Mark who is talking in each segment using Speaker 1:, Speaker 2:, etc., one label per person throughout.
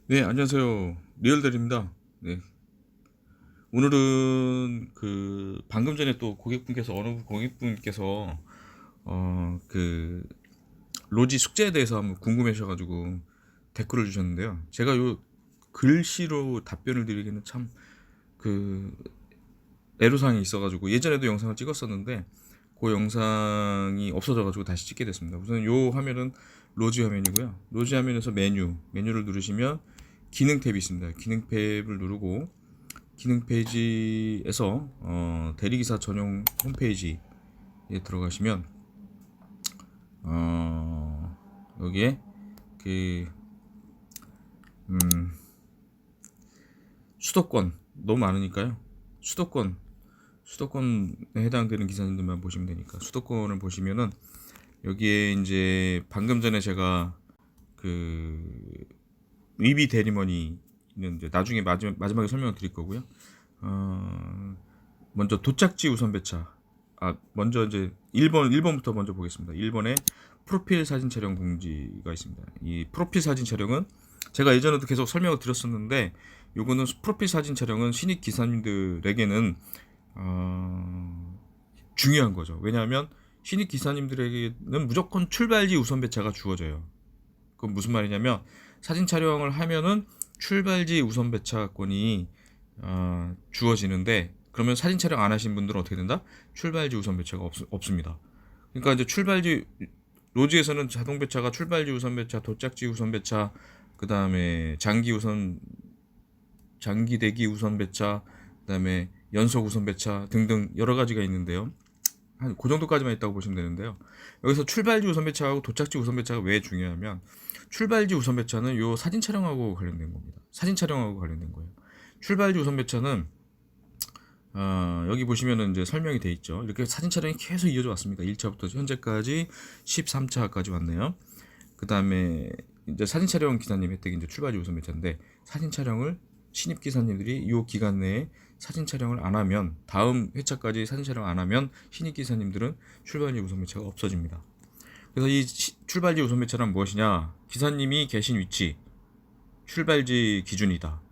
Speaker 1: 네, 안녕하세요. 리얼델입니다. 네. 오늘은 방금 전에 또 어느 고객분께서 그 로지 숙제에 대해서 한번 궁금해하셔가지고 댓글을 주셨는데요. 제가 요 글씨로 답변을 드리기는 참 그 애로사항이 있어가지고 예전에도 영상을 찍었었는데 그 영상이 없어져가지고 다시 찍게 됐습니다. 우선 요 화면은 로지 화면이고요. 로지 화면에서 메뉴를 누르시면 기능 탭이 있습니다. 기능 탭을 누르고 기능 페이지에서 대리기사 전용 홈페이지에 들어가시면 여기에 그 수도권 너무 많으니까요. 수도권에 해당되는 기사님들만 보시면 되니까 수도권을 보시면은 여기에 이제 방금 전에 제가 그 리비 대리머니는 이제 나중에 마지막에 설명을 드릴 거고요. 먼저 도착지 우선 배차. 먼저 이제 1번부터 먼저 보겠습니다. 1번에 프로필 사진 촬영 공지가 있습니다. 이 프로필 사진 촬영은 제가 예전에도 계속 설명을 드렸었는데 요거는 프로필 사진 촬영은 신입 기사님들에게는 중요한 거죠. 왜냐하면 신입 기사님들에게는 무조건 출발지 우선 배차가 주어져요. 그건 무슨 말이냐면 사진 촬영을 하면은 출발지 우선 배차권이 주어지는데 그러면 사진 촬영 안 하신 분들은 어떻게 된다? 출발지 우선 배차가 없습니다. 그러니까 이제 출발지 로지에서는 자동 배차가 출발지 우선 배차, 도착지 우선 배차, 그 다음에 장기 대기 우선 배차, 그 다음에 연속 우선 배차 등등 여러 가지가 있는데요. 한 그 정도까지만 있다고 보시면 되는데요. 여기서 출발지 우선 배차하고 도착지 우선 배차가 왜 중요하면 출발지 우선 배차는 요 사진 촬영하고 관련된 겁니다. 사진 촬영하고 관련된 거예요. 출발지 우선 배차는 여기 보시면은 이제 설명이 돼 있죠. 이렇게 사진 촬영이 계속 이어져 왔습니다. 1차부터 현재까지 13차까지 왔네요. 그 다음에 이제 사진 촬영 기사님 혜택이 이제 출발지 우선 배차인데 사진 촬영을 신입 기사님들이 이 기간 내에 사진 촬영을 안 하면 다음 회차까지 사진 촬영 안 하면 신입 기사님들은 출발지 우선 배차가 없어집니다. 그래서 이 출발지 우선 배차란 무엇이냐? 기사님이 계신 위치, 출발지 기준이다.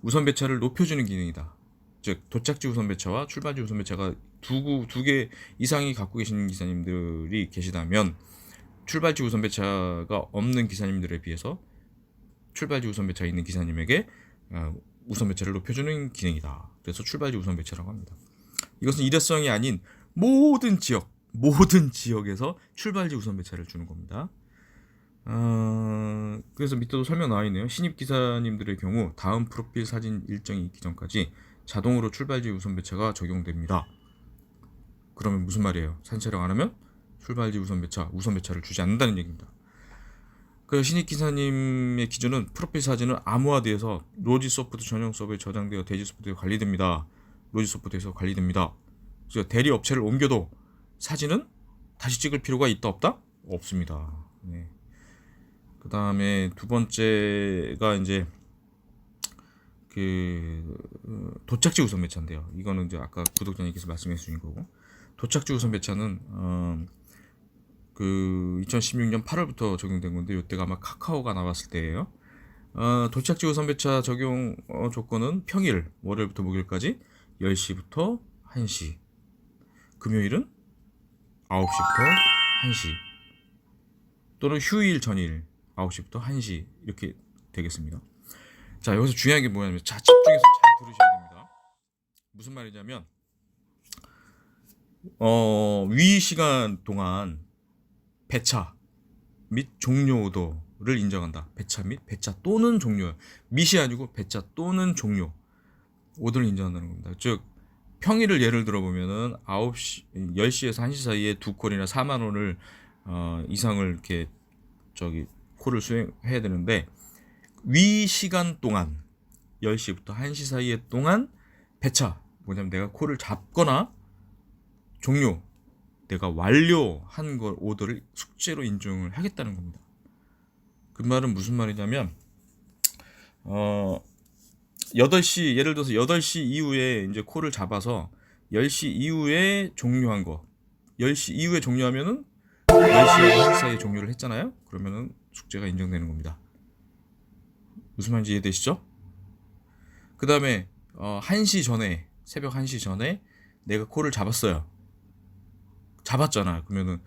Speaker 1: 우선 배차를 높여주는 기능이다. 즉 도착지 우선 배차와 출발지 우선 배차가 두 개 이상이 갖고 계신 기사님들이 계시다면 출발지 우선 배차가 없는 기사님들에 비해서 출발지 우선 배차 있는 기사님에게 우선 배차를 높여주는 기능이다. 그래서 출발지 우선 배차라고 합니다. 이것은 일회성이 아닌 모든 지역에서 출발지 우선 배차를 주는 겁니다. 그래서 밑에도 설명 나와 있네요. 신입 기사님들의 경우 다음 프로필 사진 일정이 있기 전까지 자동으로 출발지 우선 배차가 적용됩니다. 그러면 무슨 말이에요? 사진 촬영 안 하면 출발지 우선 배차를 주지 않는다는 얘기입니다. 그 신입 기사님의 기준은 프로필 사진은 암호화되어서 로지 소프트 전용 서버에 저장되어 대지 소프트에 관리됩니다. 로지 소프트에서 관리됩니다. 그래서 대리 업체를 옮겨도 사진은 다시 찍을 필요가 있다 없다? 없습니다. 네. 그 다음에 두 번째가 이제 도착지 우선 배차인데요. 이거는 이제 아까 구독자님께서 말씀해 주신 거고, 도착지 우선 배차는 2016년 8월부터 적용된 건데 이때가 아마 카카오가 나왔을 때예요. 도착지 우선 배차 적용 조건은 평일 월요일부터 목요일까지 10시부터 1시, 금요일은 9시부터 1시, 또는 휴일 전일 9시부터 1시 이렇게 되겠습니다. 자, 여기서 중요한 게 뭐냐면 집중해서 잘 들으셔야 됩니다. 무슨 말이냐면 위 시간 동안 배차 및 종료 오도를 인정한다. 배차 및 배차 또는 종료. 밋이 아니고 배차 또는 종료 오도를 인정한다는 겁니다. 즉 평일을 예를 들어 보면은 10시에서 1시 사이에 두 콜이나 4만 원을 이상을 이렇게 콜을 수행해야 되는데 위 시간 동안 10시부터 1시 사이에 동안 배차 뭐냐면 내가 콜을 잡거나 종료 내가 완료한 걸 오더를 숙제로 인정을 하겠다는 겁니다. 그 말은 무슨 말이냐면 8시 예를 들어서 8시 이후에 이제 콜을 잡아서 10시 이후에 종료한 거 10시 이후에 종료하면은 10시하고 1시 사이에 종료를 했잖아요. 그러면은 숙제가 인정되는 겁니다. 무슨 말인지 이해되시죠? 그 다음에 1시 전에, 새벽 1시 전에 내가 콜을 잡았어요. 잡았잖아. 그러면은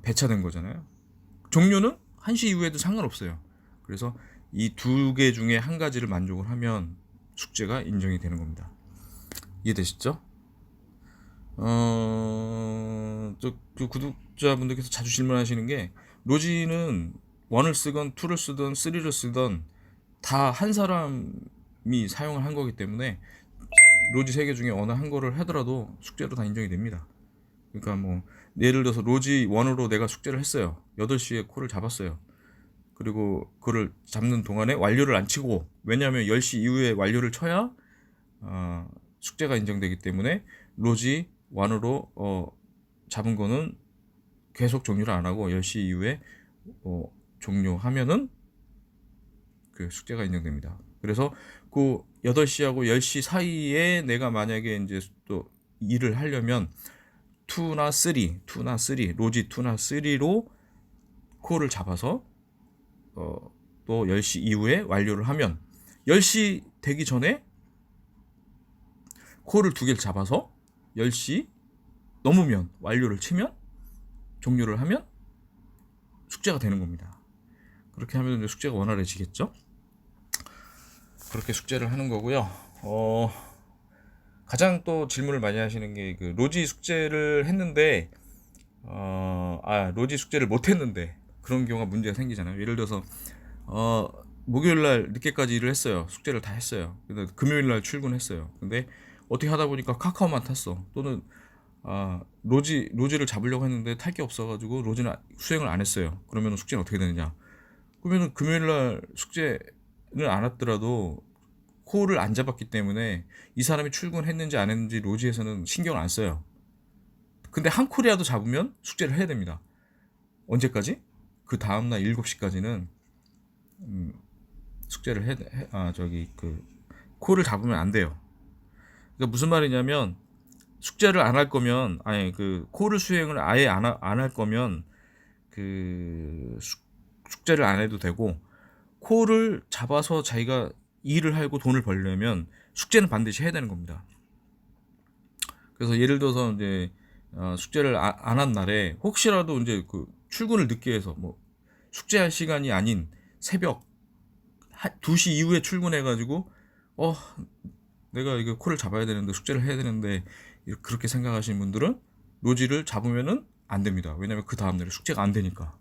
Speaker 1: 배차된 거잖아요. 종료는 1시 이후에도 상관없어요. 그래서 이 두 개 중에 한 가지를 만족을 하면 숙제가 인정이 되는 겁니다. 이해되시죠? 그 구독자분들께서 자주 질문하시는 게, 로지는 1을 쓰건 2를 쓰든 3를 쓰든 다 한 사람이 사용을 한 거기 때문에 로지 3개 중에 어느 한 거를 하더라도 숙제로 다 인정이 됩니다. 그러니까 뭐 예를 들어서 로지 1으로 내가 숙제를 했어요. 8시에 콜을 잡았어요. 그리고 그걸 잡는 동안에 완료를 안 치고, 왜냐하면 10시 이후에 완료를 쳐야 숙제가 인정되기 때문에 로지 1으로 잡은 거는 계속 종료를 안 하고 10시 이후에 종료하면은 그 숙제가 인정됩니다. 그래서 그 8시하고 10시 사이에 내가 만약에 이제 또 일을 하려면 2나 3, 로지 2나 3로 콜을 잡아서 또 10시 이후에 완료를 하면, 10시 되기 전에 콜을 2개를 잡아서 10시 넘으면 완료를 치면, 종료를 하면 숙제가 되는 겁니다. 그렇게 하면 이제 숙제가 원활해지겠죠? 그렇게 숙제를 하는 거고요. 가장 또 질문을 많이 하시는 게, 그 로지 숙제를 했는데 로지 숙제를 못 했는데 그런 경우가 문제가 생기잖아요. 예를 들어서 목요일 날 늦게까지 일을 했어요. 숙제를 다 했어요. 근데 금요일 날 출근했어요. 근데 어떻게 하다 보니까 카카오만 탔어. 또는 로지를 잡으려고 했는데 탈 게 없어가지고 로지는 수행을 안 했어요. 그러면 숙제는 어떻게 되느냐? 그러면 금요일 날 숙제는 안 왔더라도 콜을 안 잡았기 때문에 이 사람이 출근했는지 안 했는지 로지에서는 신경을 안 써요. 근데 한 콜이라도 잡으면 숙제를 해야 됩니다. 언제까지? 그 다음날 7시까지는 숙제를 콜을 잡으면 안 돼요. 그러니까 무슨 말이냐면, 숙제를 안 할 거면, 그 콜을 수행을 아예 안 할 거면 그 숙제를 안 해도 되고, 콜을 잡아서 자기가 일을 하고 돈을 벌려면 숙제는 반드시 해야 되는 겁니다. 그래서 예를 들어서 이제 숙제를 안 한 날에 혹시라도 이제 그 출근을 늦게 해서 뭐 숙제할 시간이 아닌 새벽 2시 이후에 출근해가지고 내가 이거 콜을 잡아야 되는데 숙제를 해야 되는데, 그렇게 생각하시는 분들은 로지를 잡으면은 안 됩니다. 왜냐면 그 다음날에 숙제가 안 되니까.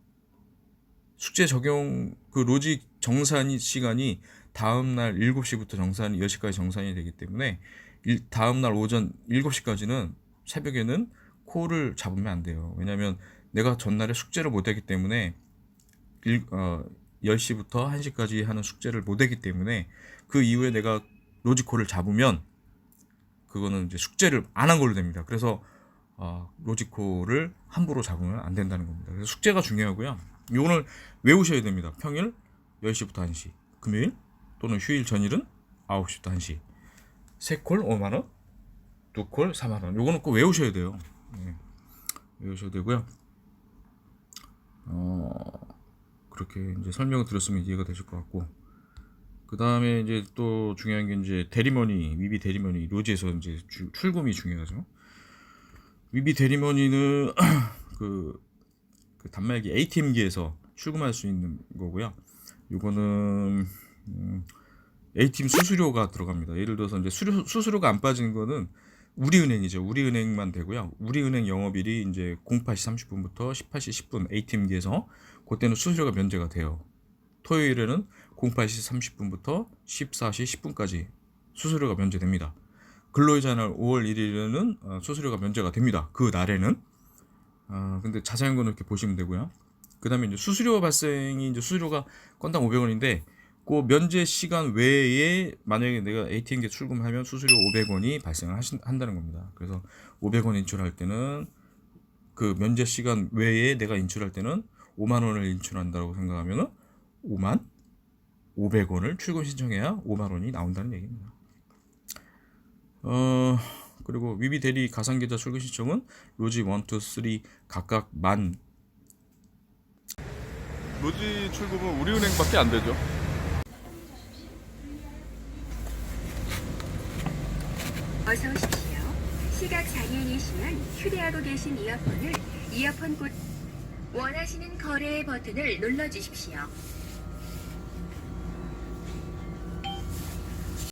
Speaker 1: 숙제 적용, 그 로지 정산 시간이 다음날 7시부터 정산이 10시까지 정산이 되기 때문에 다음날 오전 7시까지는, 새벽에는 콜을 잡으면 안 돼요. 왜냐면 내가 전날에 숙제를 못 했기 때문에 10시부터 1시까지 하는 숙제를 못 했기 때문에 그 이후에 내가 로지콜을 잡으면 그거는 이제 숙제를 안 한 걸로 됩니다. 그래서 로지콜을 함부로 잡으면 안 된다는 겁니다. 그래서 숙제가 중요하고요. 이거는 외우셔야 됩니다. 평일 10시부터 1시, 금요일 또는 휴일 전일은 9시부터 1시. 3콜 5만원, 2콜 4만원. 요거는 꼭 외우셔야 돼요. 네. 외우셔야 되고요. 그렇게 이제 설명을 드렸으면 이해가 되실 것 같고, 그 다음에 이제 또 중요한 게 이제 대리머니, 위비 대리머니, 로지에서 이제 출금이 중요하죠. 위비 대리머니는 그 단말기 ATM기에서 출금할 수 있는 거고요. 이거는 ATM 수수료가 들어갑니다. 예를 들어서 이제 수수료가 안 빠지는 거는 우리은행이죠. 우리은행만 되고요. 우리은행 영업일이 이제 08시 30분부터 18시 10분 ATM기에서 그때는 수수료가 면제가 돼요. 토요일에는 08시 30분부터 14시 10분까지 수수료가 면제됩니다. 근로일자 날 5월 1일에는 수수료가 면제가 됩니다. 그 날에는. 근데 자세한 거는 이렇게 보시면 되고요. 그 다음에 이제 수수료 발생이, 이제 수수료가 건당 500원인데, 그 면제 시간 외에 만약에 내가 ATM기에 출금하면 수수료 500원이 발생을 한다는 겁니다. 그래서 500원 인출할 때는, 그 면제 시간 외에 내가 인출할 때는 5만 원을 인출한다고 생각하면은 5만 500원을 출금 신청해야 5만 원이 나온다는 얘기입니다. 그리고 위비 대리 가상계좌 출금 신청은 로지 1, 2, 3 각각
Speaker 2: 로지 출금은 우리은행밖에 안 되죠. 어서 오십시오. 시각 장애인이시면 휴대하고 계신 이어폰 원하시는 거래의 버튼을 눌러주십시오.